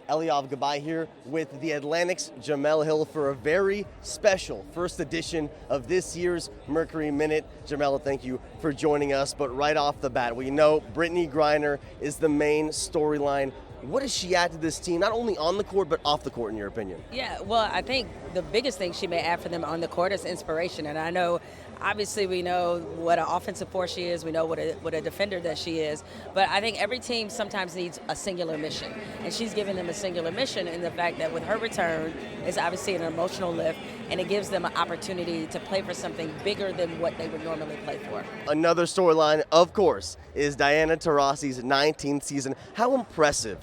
Eliav Gabay here with the Atlantic's Jemele Hill for a very special first edition of this year's Mercury Minute. Jemele, thank you for joining us. But right off the bat, we know Brittney Griner is the main storyline. What does she add to this team, not only on the court, but off the court, in your opinion? Yeah, well, I think the biggest thing she may add for them on the court is inspiration. And I know, obviously, we know what an offensive force she is. We know what a defender that she is. But I think every team sometimes needs a singular mission. And she's giving them a singular mission in the fact that with her return, it's obviously an emotional lift, and it gives them an opportunity to play for something bigger than what they would normally play for. Another storyline, of course, is Diana Taurasi's 19th season. How impressive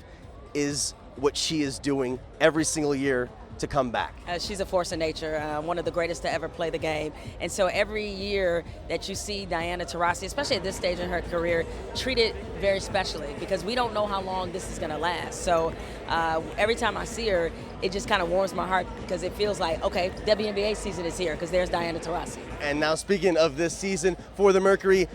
is what she is doing every single year to come back? She's a force of nature, one of the greatest to ever play the game. And so every year that you see Diana Taurasi, especially at this stage in her career, treated very specially because we don't know how long this is going to last. So every time I see her, it just kind of warms my heart because it feels like, okay, WNBA season is here because there's Diana Taurasi. And now speaking of this season for the Mercury,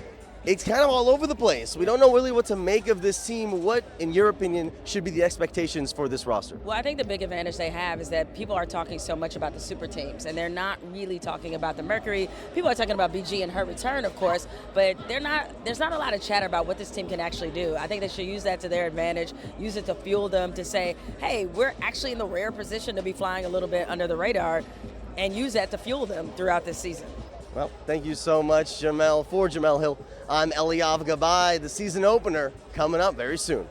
it's kind of all over the place. We don't know really what to make of this team. What, in your opinion, should be the expectations for this roster? Well, I think the big advantage they have is that people are talking so much about the super teams, and they're not really talking about the Mercury. People are talking about BG and her return, of course, but there's not a lot of chatter about what this team can actually do. I think they should use that to their advantage, use it to fuel them to say, hey, we're actually in the rare position to be flying a little bit under the radar, and use that to fuel them throughout this season. Well, thank you so much, Jemele. For Jemele Hill, I'm Eliav Gabay. The season opener coming up very soon.